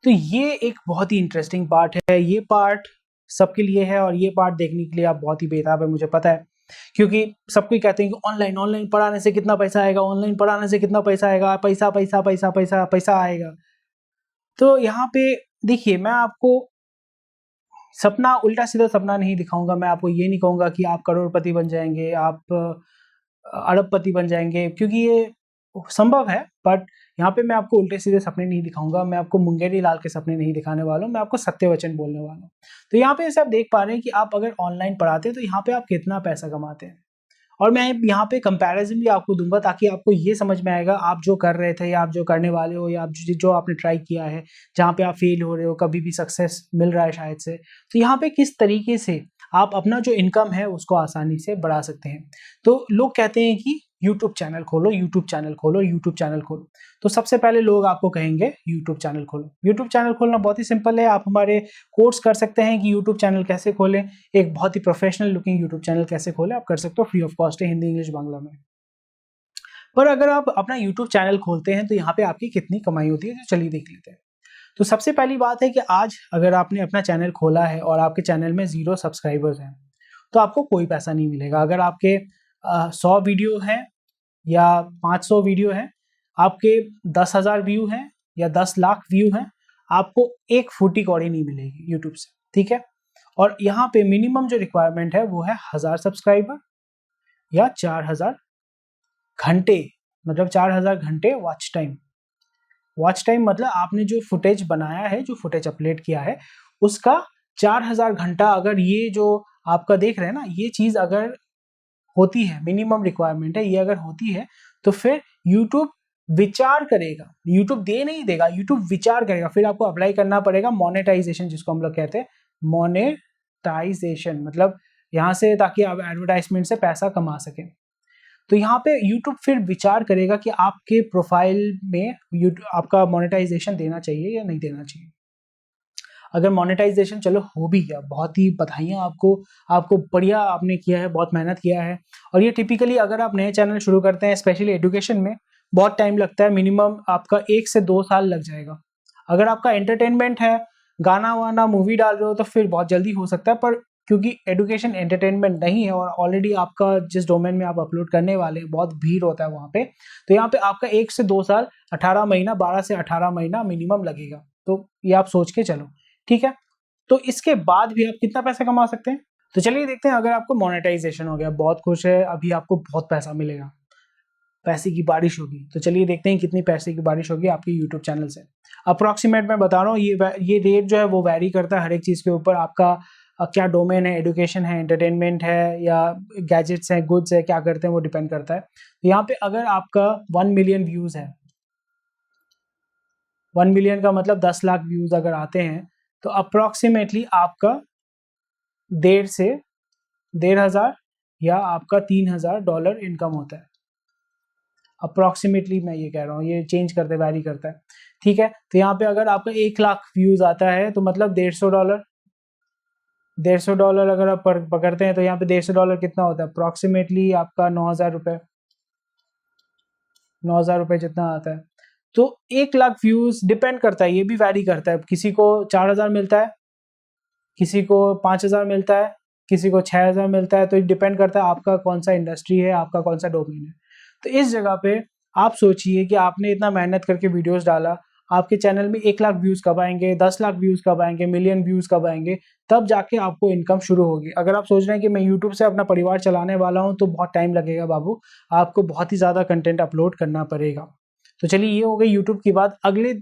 तो ये एक बहुत ही इंटरेस्टिंग पार्ट है, ये पार्ट सबके लिए है और ये पार्ट देखने के लिए आप बहुत ही बेताब है, मुझे पता है। क्योंकि सब कोई कहते हैं कि ऑनलाइन ऑनलाइन पढ़ाने से कितना पैसा आएगा, ऑनलाइन पढ़ाने से कितना पैसा आएगा, पैसा पैसा पैसा पैसा पैसा आएगा। तो यहाँ पे देखिए, मैं आपको सपना, उल्टा सीधा सपना नहीं दिखाऊंगा। मैं आपको ये नहीं कहूंगा कि आप करोड़पति बन जाएंगे, आप अरबपति बन जाएंगे, क्योंकि ये संभव है। बट यहाँ पे मैं आपको उल्टे सीधे सपने नहीं दिखाऊंगा, मैं आपको मुंगेरी लाल के सपने नहीं दिखाने वाला हूँ, मैं आपको सत्य वचन बोलने वाला हूँ। तो यहाँ पे जैसे आप देख पा रहे हैं कि आप अगर ऑनलाइन पढ़ाते हैं तो यहाँ पे आप कितना पैसा कमाते हैं, और मैं यहाँ पे कंपैरिजन भी आपको दूंगा ताकि आपको ये समझ में आएगा आप जो कर रहे थे या आप जो करने वाले हो या आप जो आपने ट्राई किया है, जहाँ पे आप फेल हो रहे हो, कभी भी सक्सेस मिल रहा है शायद से, तो यहाँ पे किस तरीके से आप अपना जो इनकम है उसको आसानी से बढ़ा सकते हैं। तो लोग कहते हैं कि यूट्यूब चैनल खोलो, यूट्यूब चैनल खोलो, यूट्यूब चैनल खोलो। तो सबसे पहले लोग आपको कहेंगे यूट्यूब चैनल खोलो। यूट्यूब चैनल खोलना बहुत ही सिंपल है, आप हमारे कोर्स कर सकते हैं कि यूट्यूब चैनल कैसे खोलें, एक बहुत ही प्रोफेशनल लुकिंग यूट्यूब चैनल कैसे खोलें, आप कर सकते हो, फ्री ऑफ कॉस्ट है, हिंदी इंग्लिश बांग्ला में। पर अगर आप अपना यूट्यूब चैनल खोलते हैं तो यहाँ पे आपकी कितनी कमाई होती है, तो चलिए देख लेते हैं। तो सबसे पहली बात है कि आज अगर आपने अपना चैनल खोला है और आपके चैनल में 0 सब्सक्राइबर्स हैं तो आपको कोई पैसा नहीं मिलेगा। अगर आपके 100 वीडियो हैं या 500 वीडियो हैं, आपके 10,000 व्यू हैं या 10 लाख व्यू हैं, आपको एक फूटी कौड़ी नहीं मिलेगी यूट्यूब से, ठीक है। और यहाँ पे मिनिमम जो रिक्वायरमेंट है वो है 1000 सब्सक्राइबर या 4000 घंटे, मतलब 4000 घंटे वॉच टाइम। वॉच टाइम मतलब आपने जो फुटेज बनाया है, जो फुटेज अपलोड किया है, उसका 4000 घंटा, अगर ये जो आपका देख रहे हैं ना, ये चीज अगर होती है, मिनिमम रिक्वायरमेंट है, ये अगर होती है तो फिर यूट्यूब विचार करेगा, यूट्यूब दे नहीं देगा, यूट्यूब विचार करेगा। फिर आपको अप्लाई करना पड़ेगा मोनेटाइजेशन, जिसको हम लोग कहते हैं मोनेटाइजेशन, मतलब यहाँ से, ताकि आप एडवर्टाइजमेंट से पैसा कमा सकें। तो यहाँ पे यूट्यूब फिर विचार करेगा कि आपके प्रोफाइल में यूट्यूब आपका मोनेटाइजेशन देना चाहिए या नहीं देना चाहिए। अगर मोनेटाइजेशन चलो हो भी गया, बहुत ही बधाइयाँ आपको, आपको बढ़िया आपने किया है, बहुत मेहनत किया है। और ये टिपिकली अगर आप नए चैनल शुरू करते हैं, स्पेशली एजुकेशन में, बहुत टाइम लगता है, मिनिमम आपका 1 से 2 साल लग जाएगा। अगर आपका एंटरटेनमेंट है, गाना वाना मूवी डाल रहे हो, तो फिर बहुत जल्दी हो सकता है। पर क्योंकि एजुकेशन एंटरटेनमेंट नहीं है और ऑलरेडी आपका जिस डोमेन में आप अपलोड करने वाले हैं बहुत भीड़ होता है वहाँ पे, तो यहाँ पे आपका 1 से 2 साल, 18 महीना, 12 से 18 महीना मिनिमम लगेगा। तो ये आप सोच के चलो, ठीक है। तो इसके बाद भी आप कितना पैसा कमा सकते हैं, तो चलिए देखते हैं। अगर आपको मोनेटाइजेशन हो गया, बहुत खुश है, अभी आपको बहुत पैसा मिलेगा, पैसे की बारिश होगी। तो चलिए देखते हैं कितनी पैसे की बारिश होगी आपके यूट्यूब चैनल से। अप्रोक्सीमेट मैं बता रहा हूँ, ये रेट जो है वो वैरी करता है हर एक चीज़ के ऊपर। आपका क्या डोमेन है, एजुकेशन है, एंटरटेनमेंट है या गैजेट्स हैं, गुड्स है, क्या करते हैं वो डिपेंड करता है। तो यहाँ पे अगर आपका 1 मिलियन व्यूज़ है, 1 मिलियन का मतलब 10 लाख व्यूज़ अगर आते हैं, तो अप्रोक्सीमेटली आपका 1.5 से 1,500 या आपका $3,000 इनकम होता है। अप्रोक्सीमेटली मैं ये कह रहा हूँ, ये चेंज करते वैरी करता है, ठीक है। तो यहाँ पे अगर आपका 1 लाख व्यूज आता है तो मतलब $150, $150 अगर आप पकड़ते हैं तो यहाँ पे $150 कितना होता है, अप्रोक्सीमेटली आपका 9,000 रुपये, 9,000 रुपये जितना आता है। तो 1 लाख व्यूज डिपेंड करता है, ये भी वैरी करता है, किसी को 4,000 मिलता है, किसी को 5,000 मिलता है, किसी को 6,000 मिलता है। तो ये डिपेंड करता है आपका कौन सा इंडस्ट्री है, आपका कौन सा डोमेन है। तो इस जगह पे आप सोचिए कि आपने इतना मेहनत करके वीडियोस डाला, आपके चैनल में 1 लाख व्यूज कब आएंगे, 10 लाख व्यूज कब आएंगे, मिलियन व्यूज कब आएंगे, तब जाके आपको इनकम शुरू होगी। अगर आप सोच रहे हैं कि मैं यूट्यूब से अपना परिवार चलाने वाला हूं, तो बहुत टाइम लगेगा बाबू, आपको बहुत ही ज्यादा कंटेंट अपलोड करना पड़ेगा। तो चलिए, ये हो गई यूट्यूब की बात। अगले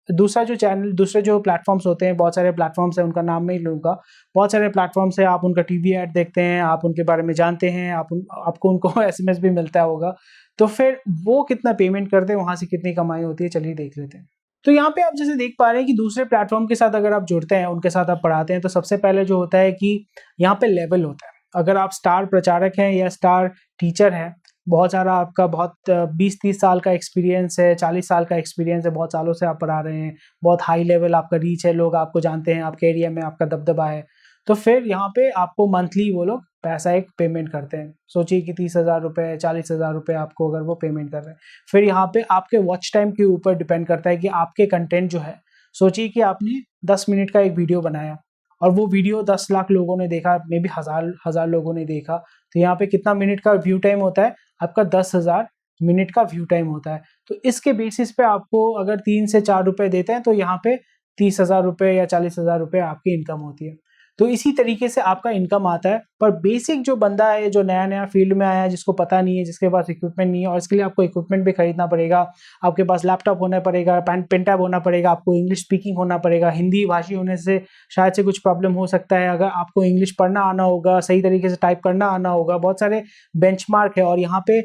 दूसरा जो चैनल, दूसरे जो प्लेटफॉर्म्स होते हैं, बहुत सारे प्लेटफॉर्म्स हैं, उनका नाम मैं ही लूँगा। बहुत सारे प्लेटफॉर्म्स हैं, आप उनका टीवी ऐड देखते हैं, आप उनके बारे में जानते हैं, आपको उनको एसएमएस भी मिलता होगा। तो फिर वो कितना पेमेंट करते हैं, वहाँ से कितनी कमाई होती है, चलिए देख लेते हैं। तो यहाँ पे आप जैसे देख पा रहे हैं कि दूसरे प्लेटफॉर्म के साथ अगर आप जुड़ते हैं, उनके साथ आप पढ़ाते हैं, तो सबसे पहले जो होता है कि यहाँ पे लेवल होता है। अगर आप स्टार प्रचारक हैं या स्टार टीचर हैं, बहुत सारा आपका बहुत 20-30 साल का एक्सपीरियंस है, 40 साल का एक्सपीरियंस है, बहुत सालों से आप पढ़ा रहे हैं, बहुत हाई लेवल आपका रीच है, लोग आपको जानते हैं, आपके एरिया में आपका दबदबा है, तो फिर यहाँ पे आपको मंथली वो लोग पैसा एक पेमेंट करते हैं। सोचिए कि 30,000 रुपये, 40,000 रुपये आपको अगर वो पेमेंट कर रहे हैं। फिर यहाँ पे आपके वॉच टाइम के ऊपर डिपेंड करता है कि आपके कंटेंट जो है सोचिए कि आपने 10 मिनट का एक वीडियो बनाया और वो वीडियो 10 लाख लोगों ने देखा, मे बी हज़ार लोगों ने देखा, तो यहाँ पे कितना मिनट का व्यू टाइम होता है? आपका 10,000 मिनट का व्यू टाइम होता है। तो इसके बेसिस पे आपको अगर 3 से 4 रुपए देते हैं तो यहाँ पे 30,000 रुपए या 40,000 रुपए आपकी इनकम होती है। तो इसी तरीके से आपका इनकम आता है। पर बेसिक जो बंदा है, जो नया-नया फील्ड में आया है, जिसको पता नहीं है, जिसके पास इक्विपमेंट नहीं है, और इसके लिए आपको इक्विपमेंट भी खरीदना पड़ेगा। आपके पास लैपटॉप होना पड़ेगा, पेन टैब होना पड़ेगा, आपको इंग्लिश स्पीकिंग होना पड़ेगा। हिंदी भाषी होने से शायद से कुछ प्रॉब्लम हो सकता है। अगर आपको इंग्लिश पढ़ना आना होगा, सही तरीके से टाइप करना आना होगा, बहुत सारे बेंचमार्क है और यहाँ पे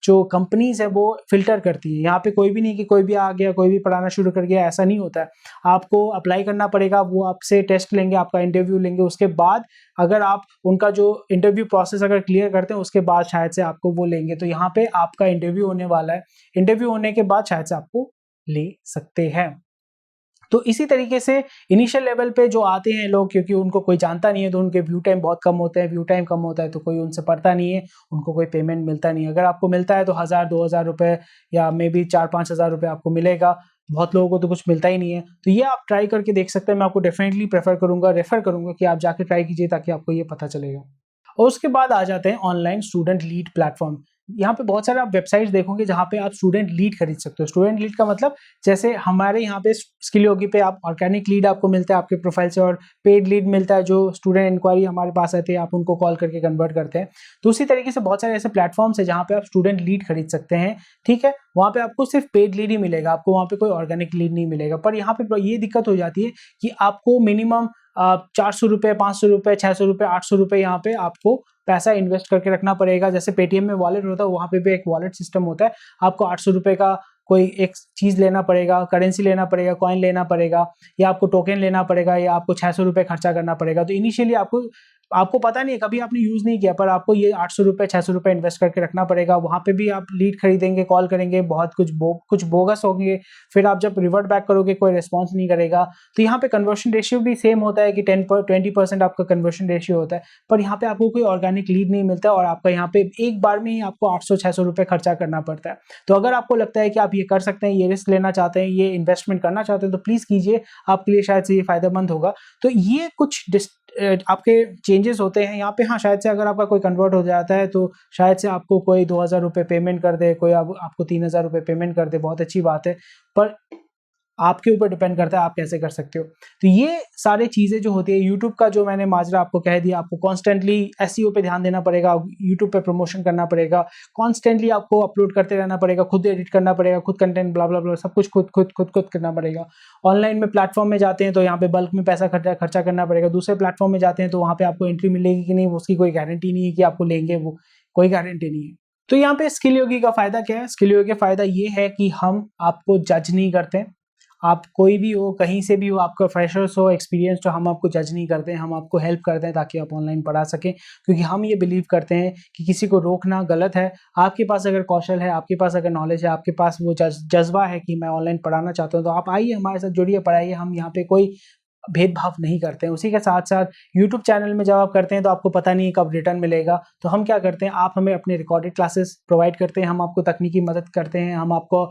जो कंपनीज़ है वो फ़िल्टर करती है। यहाँ पे कोई भी नहीं कि कोई भी आ गया, कोई भी पढ़ाना शुरू कर गया, ऐसा नहीं होता है। आपको अप्लाई करना पड़ेगा, वो आपसे टेस्ट लेंगे, आपका इंटरव्यू लेंगे, उसके बाद अगर आप उनका जो इंटरव्यू प्रोसेस अगर क्लियर करते हैं, उसके बाद शायद से आपको वो लेंगे। तो यहाँ पे आपका इंटरव्यू होने वाला है। इंटरव्यू होने के बाद शायद से आपको ले सकते हैं। तो इसी तरीके से इनिशियल लेवल पे जो आते हैं लोग, क्योंकि उनको कोई जानता नहीं है, तो उनके व्यू टाइम बहुत कम होते हैं। व्यू टाइम कम होता है तो कोई उनसे पढ़ता नहीं है, उनको कोई पेमेंट मिलता नहीं है। अगर आपको मिलता है तो 1000 2000 रुपए या मे बी 4-5 हज़ार रुपए आपको मिलेगा। बहुत लोगों को तो कुछ मिलता ही नहीं है। तो ये आप ट्राई करके देख सकते हैं। मैं आपको डेफिनिटली रेफर करूँगा कि आप जाके ट्राई कीजिए, ताकि आपको ये पता चलेगा। और उसके बाद आ जाते हैं ऑनलाइन स्टूडेंट लीड प्लेटफॉर्म। यहाँ पे बहुत सारे आप वेबसाइट्स देखोगे जहाँ पे आप स्टूडेंट लीड खरीद सकते हो। स्टूडेंट लीड का मतलब, जैसे हमारे यहाँ पे स्किल योगी पे आप ऑर्गेनिक लीड आपको मिलता है आपके प्रोफाइल से, और पेड लीड मिलता है जो स्टूडेंट इंक्वायरी हमारे पास आती है, आप उनको कॉल करके कन्वर्ट करते हैं। तो उसी तरीके से बहुत सारे ऐसे प्लेटफॉर्म्स है जहाँ पे आप स्टूडेंट लीड खरीद सकते हैं, ठीक है। वहाँ पे आपको सिर्फ पेड लीड ही मिलेगा, आपको वहाँ पे कोई ऑर्गेनिक लीड नहीं मिलेगा। पर यहाँ पे ये दिक्कत हो जाती है कि आपको मिनिमम 400 रुपए, 500 रुपए, 600 रुपए, 800 रुपए यहाँ पे आपको पैसा इन्वेस्ट करके रखना पड़ेगा। जैसे पेटीएम में वॉलेट होता है, वहाँ पे भी एक वॉलेट सिस्टम होता है। आपको 800 रुपए का कोई एक चीज़ लेना पड़ेगा, करेंसी लेना पड़ेगा, कॉइन लेना पड़ेगा, या आपको टोकन लेना पड़ेगा, या आपको 600 रुपए खर्चा करना पड़ेगा। तो इनिशियली आपको पता नहीं है, कभी आपने यूज़ नहीं किया, पर आपको ये 800 रुपए, 600 रुपए इन्वेस्ट करके रखना पड़ेगा। वहाँ पे भी आप लीड खरीदेंगे, कॉल करेंगे, बहुत कुछ बोगस होंगे। फिर आप जब रिवर्ट बैक करोगे, कोई रिस्पॉन्स नहीं करेगा। तो यहाँ पे कन्वर्शन रेशियो भी सेम होता है कि 20% आपका कन्वर्शन रेशियो होता है। पर यहाँ पे आपको कोई ऑर्गेनिक लीड नहीं मिलता, और आपका यहाँ पे एक बार में ही आपको 800-600 रुपए खर्चा करना पड़ता है। तो अगर आपको लगता है कि आप ये कर सकते हैं, ये रिस्क लेना चाहते हैं, ये इन्वेस्टमेंट करना चाहते हैं, तो प्लीज़ कीजिए, आपके लिए शायद से ये फ़ायदेमंद होगा। तो ये कुछ आपके चेंजेस होते हैं यहाँ पे। हाँ, शायद से अगर आपका कोई कन्वर्ट हो जाता है तो शायद से आपको कोई 2000 रुपये पेमेंट कर दे, कोई आपको 3000 रुपये पेमेंट कर दे, बहुत अच्छी बात है। पर आपके ऊपर डिपेंड करता है आप कैसे कर सकते हो। तो ये सारी चीज़ें जो होती है, यूट्यूब का जो मैंने माजरा आपको कह दिया, आपको कॉन्स्टेंटली एसईओ पे ध्यान देना पड़ेगा, यूट्यूब पे प्रमोशन करना पड़ेगा, कॉन्स्टेंटली आपको अपलोड करते रहना पड़ेगा, खुद एडिट करना पड़ेगा, खुद कंटेंट ब्ला ब्ला ब्ला सब कुछ खुद करना पड़ेगा। ऑनलाइन में प्लेटफॉर्म में जाते हैं तो यहाँ पे बल्क में पैसा खर्चा करना पड़ेगा। दूसरे प्लेटफॉर्म में जाते हैं तो वहाँ पे आपको एंट्री मिलेगी कि नहीं, उसकी कोई गारंटी नहीं है कि आपको लेंगे, वो कोई गारंटी नहीं है। तो यहाँ पे स्किल योगी का फायदा क्या है? स्किल योगी का फायदा ये है कि हम आपको जज नहीं करते। आप कोई भी हो, कहीं से भी हो, आपका फ्रेशर्स हो, एक्सपीरियंस हो, हम आपको जज नहीं करते हैं, हम आपको हेल्प करते हैं ताकि आप ऑनलाइन पढ़ा सकें। क्योंकि हम ये बिलीव करते हैं कि किसी को रोकना गलत है। आपके पास अगर कौशल है, आपके पास अगर नॉलेज है, आपके पास वो जज्बा है कि मैं ऑनलाइन पढ़ाना चाहता हूँ, तो आप आइए, हमारे साथ जुड़िए, पढ़ाइए। हम यहाँ पे कोई भेदभाव नहीं करते हैं। उसी के साथ-साथ यूट्यूब चैनल में जब आप करते हैं तो आपको पता नहीं है कब रिटर्न मिलेगा। तो हम क्या करते हैं, आप हमें अपने रिकॉर्डेड क्लासेस प्रोवाइड करते हैं, हम आपको तकनीकी मदद करते हैं, हम आपको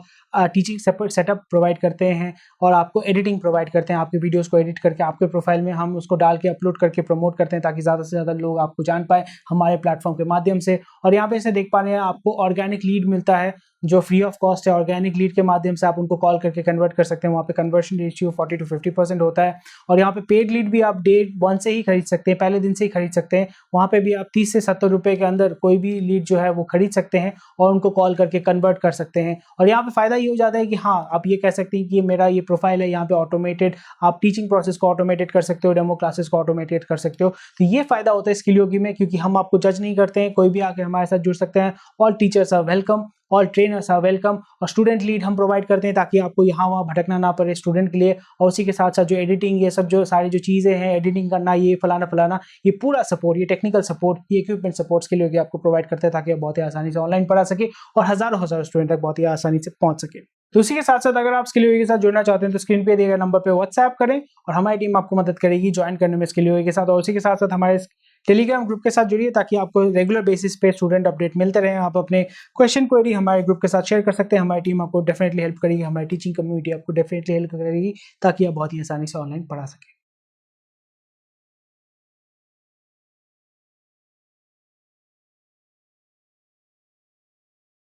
टीचिंग सेटअप प्रोवाइड करते हैं, और आपको एडिटिंग प्रोवाइड करते हैं। आपके वीडियोज़ को एडिट करके आपके प्रोफाइल में हम उसको डाल के अपलोड करके प्रमोट करते हैं, ताकि ज़्यादा से ज़्यादा लोग आपको जान पाएँ हमारे प्लेटफॉर्म के माध्यम से। और यहाँ पे ऐसे देख पा रहे हैं, आपको ऑर्गेनिक लीड मिलता है जो फ्री ऑफ कॉस्ट है। ऑर्गेनिक लीड के माध्यम से आप उनको कॉल करके कन्वर्ट कर सकते हैं। वहाँ पे कन्वर्शन रेशियो 40 to 50% होता है। और यहाँ पे पेड लीड भी आप डे 1 से ही खरीद सकते हैं, पहले दिन से ही खरीद सकते हैं। वहाँ पे भी आप 30 से 70 रुपए के अंदर कोई भी लीड जो है वो खरीद सकते हैं और उनको कॉल करके कन्वर्ट कर सकते हैं। और यहाँ पे फ़ायदा ये हो जाता है कि हाँ, आप ये कह सकते हैं कि मेरा ये प्रोफाइल है, यहाँ पे ऑटोमेटेड आप टीचिंग प्रोसेस को ऑटोमेटेड कर सकते हो, डेमो क्लासेस को ऑटोमेटेड कर सकते हो। तो ये फ़ायदा होता है स्किल योगी में, क्योंकि हम आपको जज नहीं करते हैं, कोई भी आके हमारे साथ जुड़ सकते हैं। All teachers are welcome, all trainers are welcome. और स्टूडेंट लीड हम प्रोवाइड करते हैं ताकि आपको यहाँ वहाँ भटकना ना पड़े स्टूडेंट के लिए। और उसी के साथ साथ जो एडिटिंग, ये सब जो सारी जो चीज़ें हैं, एडिटिंग करना, ये फलाना, ये पूरा सपोर्ट, ये टेक्निकल सपोर्ट, ये इक्विपमेंट सपोर्ट स्किल योगी आपको प्रोवाइड करते हैं, ताकि आप बहुत ही आसानी से ऑनलाइन पढ़ा सके और हज़ारों स्टूडेंट तक बहुत ही आसानी से पहुँच सके। तो उसी के साथ साथ अगर आप स्किल योगी के साथ जुड़ना चाहते हैं तो स्क्रीन पे दिए गए नंबर पे व्हाट्सएप करें और हमारी टीम आपको मदद करेगी ज्वाइन करने में स्किल योगी के साथ। और उसी के साथ साथ हमारे टेलीग्राम ग्रुप के साथ जुड़िए ताकि आपको रेगुलर बेसिस पे स्टूडेंट अपडेट मिलते रहें। आप अपने क्वेश्चन क्वेरी हमारे ग्रुप के साथ शेयर कर सकते हैं। हमारी टीम आपको डेफिनेटली हेल्प करेगी, हमारी टीचिंग कम्युनिटी आपको डेफिनेटली हेल्प करेगी ताकि आप बहुत ही आसानी से ऑनलाइन पढ़ा सकें।